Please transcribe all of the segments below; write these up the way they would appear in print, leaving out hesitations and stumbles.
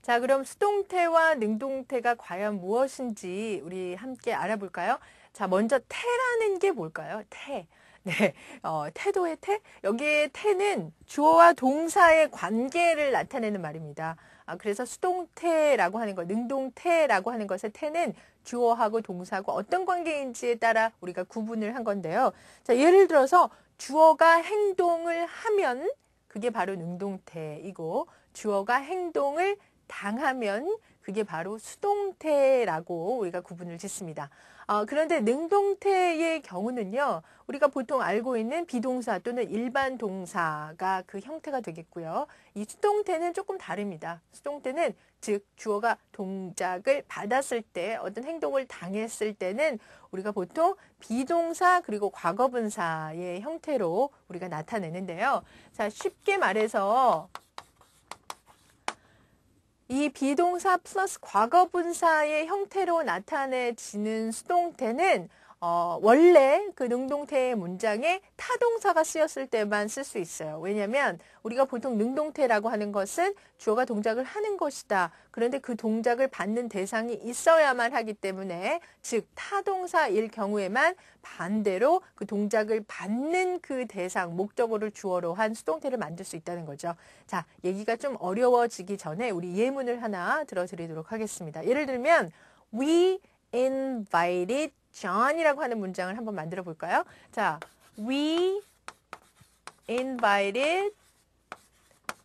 자, 그럼 수동태와 능동태가 과연 무엇인지 우리 함께 알아볼까요? 자, 먼저 태라는 게 뭘까요? 태. 네, 태도의 태? 여기에 태는 주어와 동사의 관계를 나타내는 말입니다. 그래서 수동태라고 하는 것, 능동태라고 하는 것의 태는 주어하고 동사하고 어떤 관계인지에 따라 우리가 구분을 한 건데요. 자, 예를 들어서 주어가 행동을 하면 그게 바로 능동태이고 주어가 행동을 당하면 그게 바로 수동태라고 우리가 구분을 짓습니다. 그런데 능동태의 경우는요, 우리가 보통 알고 있는 비동사 또는 일반 동사가 그 형태가 되겠고요. 이 수동태는 조금 다릅니다. 수동태는 즉 주어가 동작을 받았을 때 어떤 행동을 당했을 때는 우리가 보통 비동사 그리고 과거분사의 형태로 우리가 나타내는데요. 자, 쉽게 말해서 이 비동사 플러스 과거분사의 형태로 나타내지는 수동태는 원래 그 능동태의 문장에 타동사가 쓰였을 때만 쓸 수 있어요. 왜냐하면 우리가 보통 능동태라고 하는 것은 주어가 동작을 하는 것이다. 그런데 그 동작을 받는 대상이 있어야만 하기 때문에 즉 타동사일 경우에만 반대로 그 동작을 받는 그 대상, 목적어를 주어로 한 수동태를 만들 수 있다는 거죠. 자, 얘기가 좀 어려워지기 전에 우리 예문을 하나 들어드리도록 하겠습니다. 예를 들면 We invited John이라고 하는 문장을 한번 만들어 볼까요? 자, We invited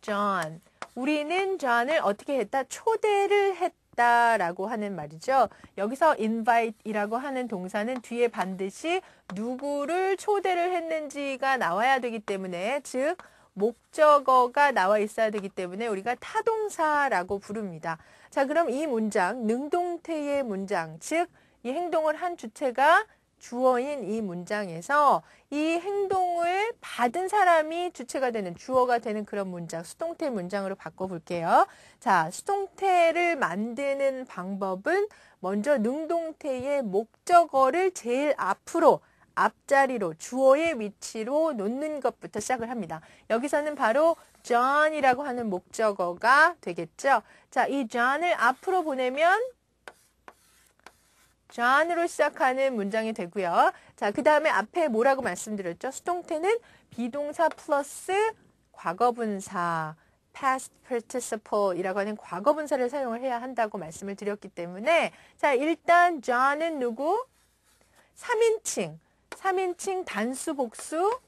John. 우리는 John을 어떻게 했다? 초대를 했다라고 하는 말이죠. 여기서 invite이라고 하는 동사는 뒤에 반드시 누구를 초대를 했는지가 나와야 되기 때문에 즉 목적어가 나와 있어야 되기 때문에 우리가 타동사라고 부릅니다. 자, 그럼 이 문장, 능동태의 문장, 즉 이 행동을 한 주체가 주어인 이 문장에서 이 행동을 받은 사람이 주체가 되는 주어가 되는 그런 문장, 수동태 문장으로 바꿔볼게요. 자, 수동태를 만드는 방법은 먼저 능동태의 목적어를 제일 앞으로 앞자리로 주어의 위치로 놓는 것부터 시작을 합니다. 여기서는 바로 John이라고 하는 목적어가 되겠죠. 자, 이 John을 앞으로 보내면 John으로 시작하는 문장이 되고요. 자, 그 다음에 앞에 뭐라고 말씀드렸죠? 수동태는 비동사 플러스 과거분사, past participle이라고 하는 과거분사를 사용을 해야 한다고 말씀을 드렸기 때문에 자, 일단 John은 누구? 3인칭 단수 복수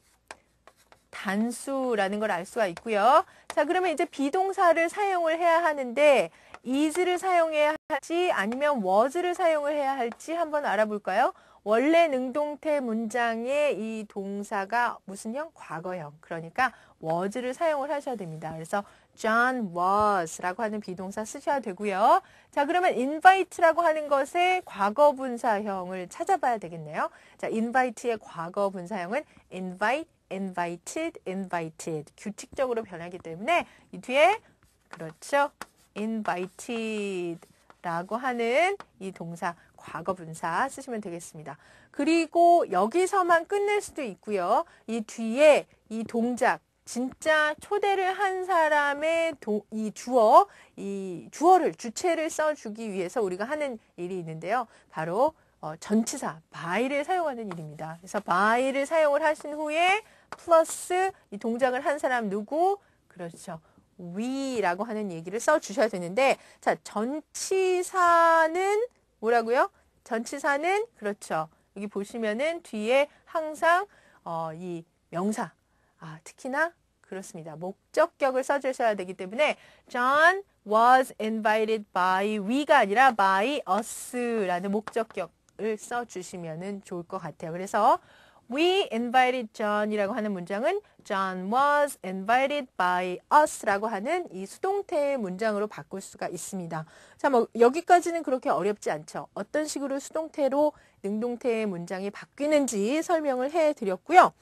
단수라는 걸 알 수가 있고요. 자, 그러면 이제 비동사를 사용을 해야 하는데 is를 사용해야 할지 아니면 was를 사용을 해야 할지 한번 알아볼까요? 원래 능동태 문장의 이 동사가 무슨 형? 과거형. 그러니까 was를 사용을 하셔야 됩니다. 그래서 John was라고 하는 비동사 쓰셔야 되고요. 자, 그러면 invite라고 하는 것의 과거분사형을 찾아봐야 되겠네요. 자, invite의 과거분사형은 invite, invited, invited. 규칙적으로 변하기 때문에 이 뒤에 그렇죠. invited라고 하는 이 동사 과거분사 쓰시면 되겠습니다. 그리고 여기서만 끝낼 수도 있고요. 이 뒤에 이 동작 진짜 초대를 한 사람의 이 주어를 주체를 써주기 위해서 우리가 하는 일이 있는데요. 바로 전치사 by를 사용하는 일입니다. 그래서 by를 사용을 하신 후에 플러스 이 동작을 한 사람 누구? 그렇죠. we라고 하는 얘기를 써주셔야 되는데 자, 전치사는 뭐라고요? 전치사는 그렇죠. 여기 보시면은 뒤에 항상 이 명사 특히나 그렇습니다. 목적격을 써주셔야 되기 때문에 John was invited by we가 아니라 by us라는 목적격을 써주시면 좋을 것 같아요. 그래서 We invited John이라고 하는 문장은 John was invited by us라고 하는 이 수동태의 문장으로 바꿀 수가 있습니다. 자, 뭐 여기까지는 그렇게 어렵지 않죠. 어떤 식으로 수동태로 능동태의 문장이 바뀌는지 설명을 해드렸고요.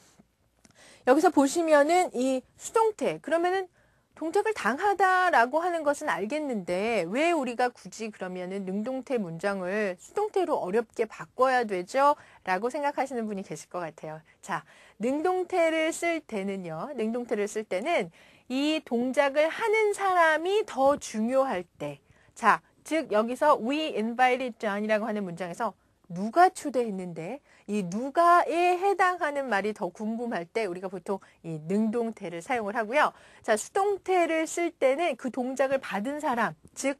여기서 보시면은 이 수동태, 그러면은 동작을 당하다라고 하는 것은 알겠는데 왜 우리가 굳이 그러면은 능동태 문장을 수동태로 어렵게 바꿔야 되죠? 라고 생각하시는 분이 계실 것 같아요. 자, 능동태를 쓸 때는요. 능동태를 쓸 때는 이 동작을 하는 사람이 더 중요할 때. 자, 즉 여기서 we invited John이라고 하는 문장에서 누가 초대했는데 이 누가에 해당하는 말이 더 궁금할 때 우리가 보통 이 능동태를 사용을 하고요. 자, 수동태를 쓸 때는 그 동작을 받은 사람, 즉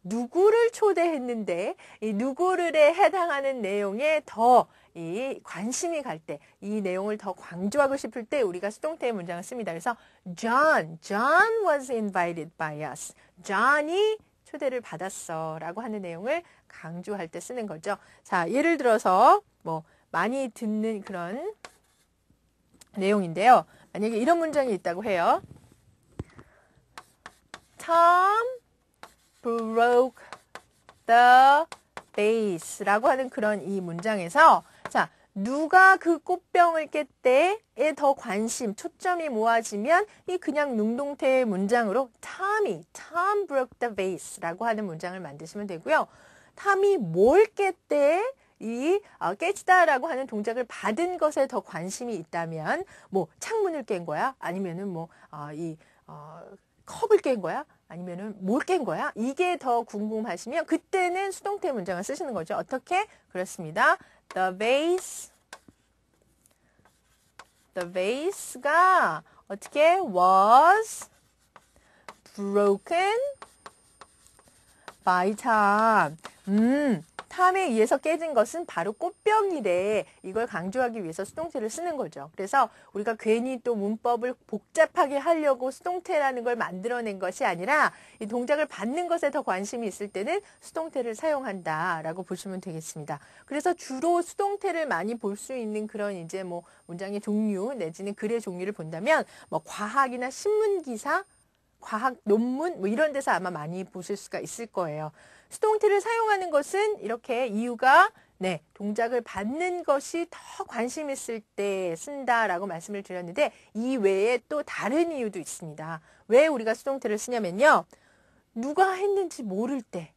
누구를 초대했는데 이 누구를에 해당하는 내용에 더 이 관심이 갈 때, 이 내용을 더 강조하고 싶을 때 우리가 수동태의 문장을 씁니다. 그래서 John was invited by us. John이 초대를 받았어 라고 하는 내용을 강조할 때 쓰는 거죠. 자, 예를 들어서 뭐 많이 듣는 그런 내용인데요. 만약에 이런 문장이 있다고 해요. Tom broke the vase 라고 하는 그런 이 문장에서 자, 누가 그 꽃병을 깼대에 더 관심, 초점이 모아지면 이 그냥 능동태의 문장으로 Tom broke the vase 라고 하는 문장을 만드시면 되고요. 탐이 뭘 깼대? 이 깨지다라고 하는 동작을 받은 것에 더 관심이 있다면 뭐 창문을 깬 거야? 아니면은 뭐 컵을 깬 거야? 아니면은 뭘 깬 거야? 이게 더 궁금하시면 그때는 수동태 문장을 쓰시는 거죠. 어떻게? 그렇습니다. The vase가 어떻게 was broken by Tom. 탐에 의해서 깨진 것은 바로 꽃병이래. 이걸 강조하기 위해서 수동태를 쓰는 거죠. 그래서 우리가 괜히 또 문법을 복잡하게 하려고 수동태라는 걸 만들어낸 것이 아니라 이 동작을 받는 것에 더 관심이 있을 때는 수동태를 사용한다라고 보시면 되겠습니다. 그래서 주로 수동태를 많이 볼 수 있는 그런 이제 뭐 문장의 종류 내지는 글의 종류를 본다면 뭐 과학이나 신문 기사, 과학 논문 뭐 이런 데서 아마 많이 보실 수가 있을 거예요. 수동태를 사용하는 것은 이렇게 이유가 동작을 받는 것이 더 관심 있을 때 쓴다라고 말씀을 드렸는데 이 외에 또 다른 이유도 있습니다. 왜 우리가 수동태를 쓰냐면요. 누가 했는지 모를 때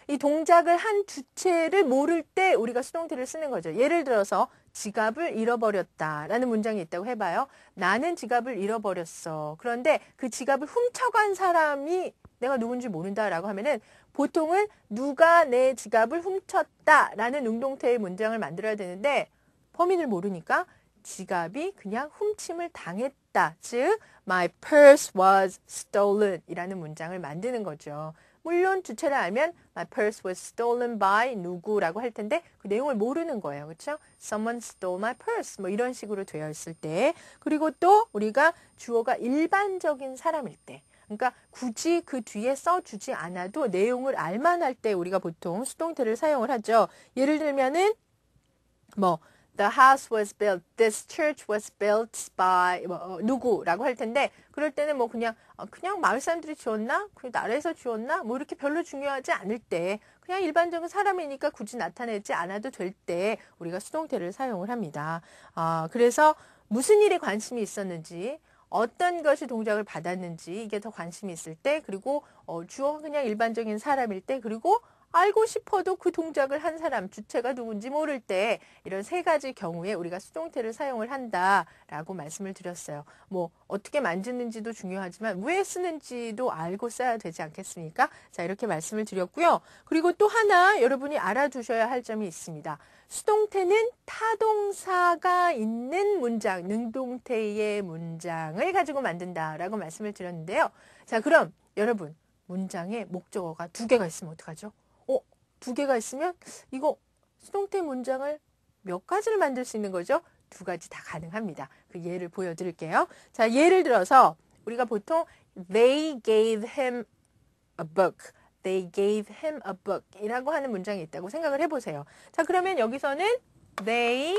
이 동작을 한 주체를 모를 때 우리가 수동태를 쓰는 거죠. 예를 들어서 지갑을 잃어버렸다라는 문장이 있다고 해봐요. 나는 지갑을 잃어버렸어. 그런데 그 지갑을 훔쳐간 사람이 내가 누군지 모른다라고 하면은 보통은 누가 내 지갑을 훔쳤다라는 능동태의 문장을 만들어야 되는데 범인을 모르니까 지갑이 그냥 훔침을 당했다. 즉, my purse was stolen 이라는 문장을 만드는 거죠. 물론 주체를 알면 my purse was stolen by 누구라고 할 텐데 그 내용을 모르는 거예요. 그렇죠? Someone stole my purse 뭐 이런 식으로 되어 있을 때 그리고 또 우리가 주어가 일반적인 사람일 때 그러니까 굳이 그 뒤에 써주지 않아도 내용을 알만할 때 우리가 보통 수동태를 사용을 하죠. 예를 들면은 뭐 The house was built, this church was built by 누구라고 할 텐데 그럴 때는 뭐 그냥 마을 사람들이 지었나? 그 나라에서 지었나? 뭐 이렇게 별로 중요하지 않을 때 그냥 일반적인 사람이니까 굳이 나타내지 않아도 될 때 우리가 수동태를 사용을 합니다. 그래서 무슨 일에 관심이 있었는지 어떤 것이 동작을 받았는지 이게 더 관심이 있을 때 그리고 주어가 그냥 일반적인 사람일 때 그리고 알고 싶어도 그 동작을 한 사람, 주체가 누군지 모를 때 이런 세 가지 경우에 우리가 수동태를 사용을 한다라고 말씀을 드렸어요. 뭐 어떻게 만드는지도 중요하지만 왜 쓰는지도 알고 써야 되지 않겠습니까? 자, 이렇게 말씀을 드렸고요. 그리고 또 하나 여러분이 알아두셔야 할 점이 있습니다. 수동태는 타동사가 있는 문장, 능동태의 문장을 가지고 만든다라고 말씀을 드렸는데요. 자, 그럼 여러분 문장에 목적어가 2개가 있으면 어떡하죠? 2개가 있으면 이거 수동태 문장을 몇 가지를 만들 수 있는 거죠? 2가지 다 가능합니다. 그 예를 보여드릴게요. 자, 예를 들어서 우리가 보통 They gave him a book. They gave him a book 이라고 하는 문장이 있다고 생각을 해보세요. 자, 그러면 여기서는 They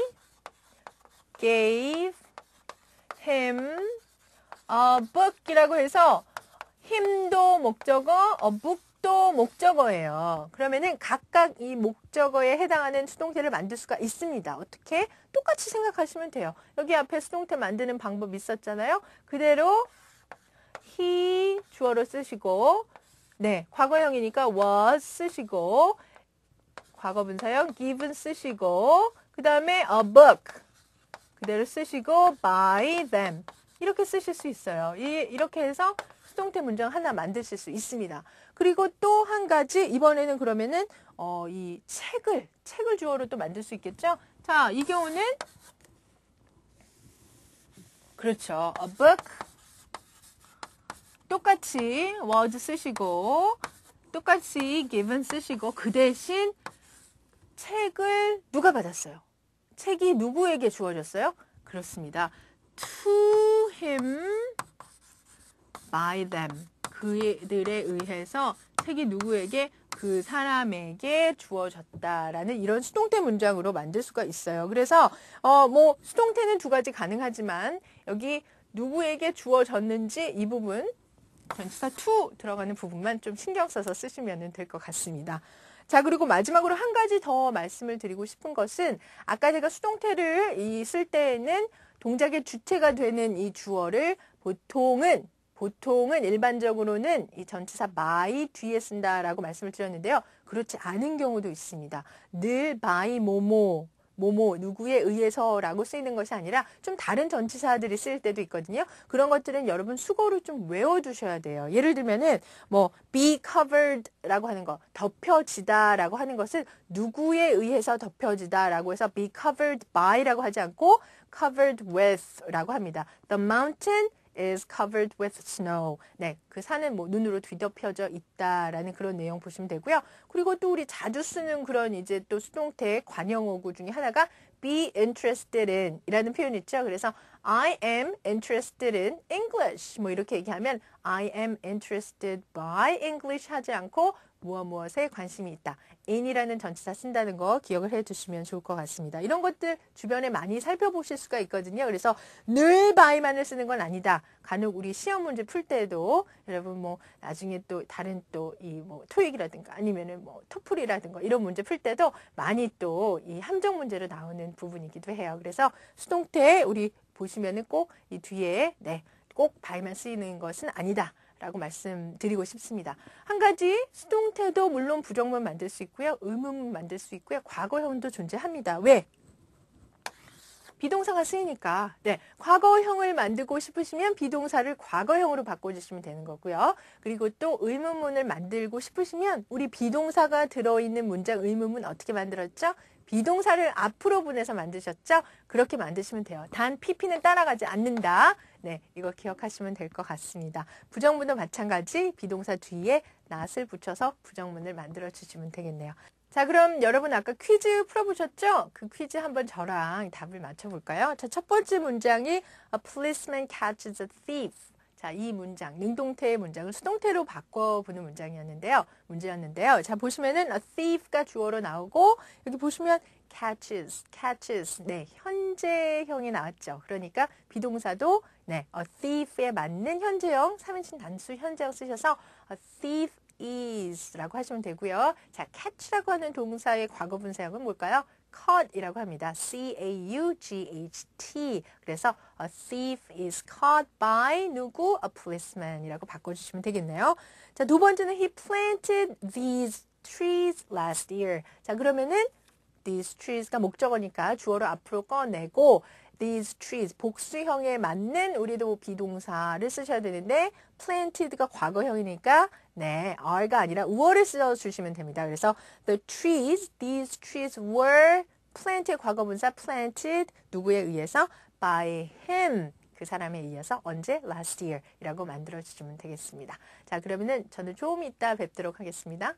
gave him a book 이라고 해서 him도 목적어, a book 또 목적어예요. 그러면은 각각 이 목적어에 해당하는 수동태를 만들 수가 있습니다. 어떻게? 똑같이 생각하시면 돼요. 여기 앞에 수동태 만드는 방법 있었잖아요. 그대로 he 주어로 쓰시고 과거형이니까 was 쓰시고 과거분사형 given 쓰시고 그 다음에 a book 그대로 쓰시고 by them 이렇게 쓰실 수 있어요. 이렇게 해서 수동태 문장 하나 만드실 수 있습니다. 그리고 또 한 가지 이번에는 그러면은 이 책을 주어로 또 만들 수 있겠죠? 자, 이 경우는 그렇죠. A book 똑같이 was 쓰시고 똑같이 given 쓰시고 그 대신 책을 누가 받았어요? 책이 누구에게 주어졌어요? 그렇습니다. To him by them. 그들에 의해서 책이 누구에게? 그 사람에게 주어졌다라는 이런 수동태 문장으로 만들 수가 있어요. 그래서 뭐 수동태는 두 가지 가능하지만 여기 누구에게 주어졌는지 이 부분 전치사 to 들어가는 부분만 좀 신경 써서 쓰시면 될 것 같습니다. 자, 그리고 마지막으로 한 가지 더 말씀을 드리고 싶은 것은 아까 제가 수동태를 쓸 때에는 동작의 주체가 되는 이 주어를 보통은 일반적으로는 이 전치사 by 뒤에 쓴다라고 말씀을 드렸는데요. 그렇지 않은 경우도 있습니다. 늘 by 뭐뭐 누구에 의해서라고 쓰이는 것이 아니라 좀 다른 전치사들이 쓰일 때도 있거든요. 그런 것들은 여러분 수거로 좀 외워두셔야 돼요. 예를 들면은 뭐 be covered라고 하는 거, 덮여지다라고 하는 것은 누구에 의해서 덮여지다라고 해서 be covered by라고 하지 않고 covered with라고 합니다. The mountain is covered with snow. 네, 그 산은 뭐 눈으로 뒤덮여져 있다라는 그런 내용 보시면 되고요. 그리고 또 우리 자주 쓰는 그런 이제 또 수동태 관형어구 중에 하나가 be interested in 이라는 표현이 있죠. 그래서 I am interested in English. 뭐 이렇게 얘기하면 I am interested by English 하지 않고 무엇에 관심이 있다. in이라는 전치사 쓴다는 거 기억을 해두시면 좋을 것 같습니다. 이런 것들 주변에 많이 살펴보실 수가 있거든요. 그래서 늘 by만을 쓰는 건 아니다. 간혹 우리 시험 문제 풀 때도 여러분 뭐 나중에 또 다른 또 이 뭐 토익이라든가 아니면은 뭐 토플이라든가 이런 문제 풀 때도 많이 또 이 함정 문제로 나오는 부분이기도 해요. 그래서 수동태 우리 보시면은 꼭 이 뒤에 꼭 by만 쓰이는 것은 아니다. 라고 말씀드리고 싶습니다. 한 가지 수동태도 물론 부정문 만들 수 있고요. 의문문 만들 수 있고요. 과거형도 존재합니다. 왜? 비동사가 쓰이니까 과거형을 만들고 싶으시면 비동사를 과거형으로 바꿔주시면 되는 거고요. 그리고 또 의문문을 만들고 싶으시면 우리 비동사가 들어있는 문장 의문문 어떻게 만들었죠? 비동사를 앞으로 보내서 만드셨죠? 그렇게 만드시면 돼요. 단 PP는 따라가지 않는다. 네, 이거 기억하시면 될 것 같습니다. 부정문도 마찬가지 비동사 뒤에 not을 붙여서 부정문을 만들어 주시면 되겠네요. 자, 그럼 여러분 아까 퀴즈 풀어보셨죠? 그 퀴즈 한번 저랑 답을 맞춰볼까요? 자, 첫 번째 문장이 A policeman catches a thief. 자, 이 문장, 능동태의 문장을 수동태로 바꿔보는 문제였는데요. 자, 보시면은 a thief가 주어로 나오고 여기 보시면 catches. 네, 현재형이 나왔죠. 그러니까 비동사도 a thief에 맞는 현재형, 3인칭 단수 현재형 쓰셔서 a thief is 라고 하시면 되고요. 자, catch라고 하는 동사의 과거분 사용은 뭘까요? caught이라고 합니다. C-A-U-G-H-T. 그래서 a thief is caught by 누구? A policeman 이라고 바꿔주시면 되겠네요. 자, 두 번째는 he planted these trees last year. 자, 그러면은 these trees가 목적어니까 주어로 앞으로 꺼내고 these trees 복수형에 맞는 우리도 비동사를 쓰셔야 되는데 planted가 과거형이니까 are가 아니라 were를 써주시면 됩니다. 그래서 these trees were planted 과거분사 planted 누구에 의해서 by him 그 사람에 의해서 언제 last year 이라고 만들어 주시면 되겠습니다. 자, 그러면은 저는 조금 이따 뵙도록 하겠습니다.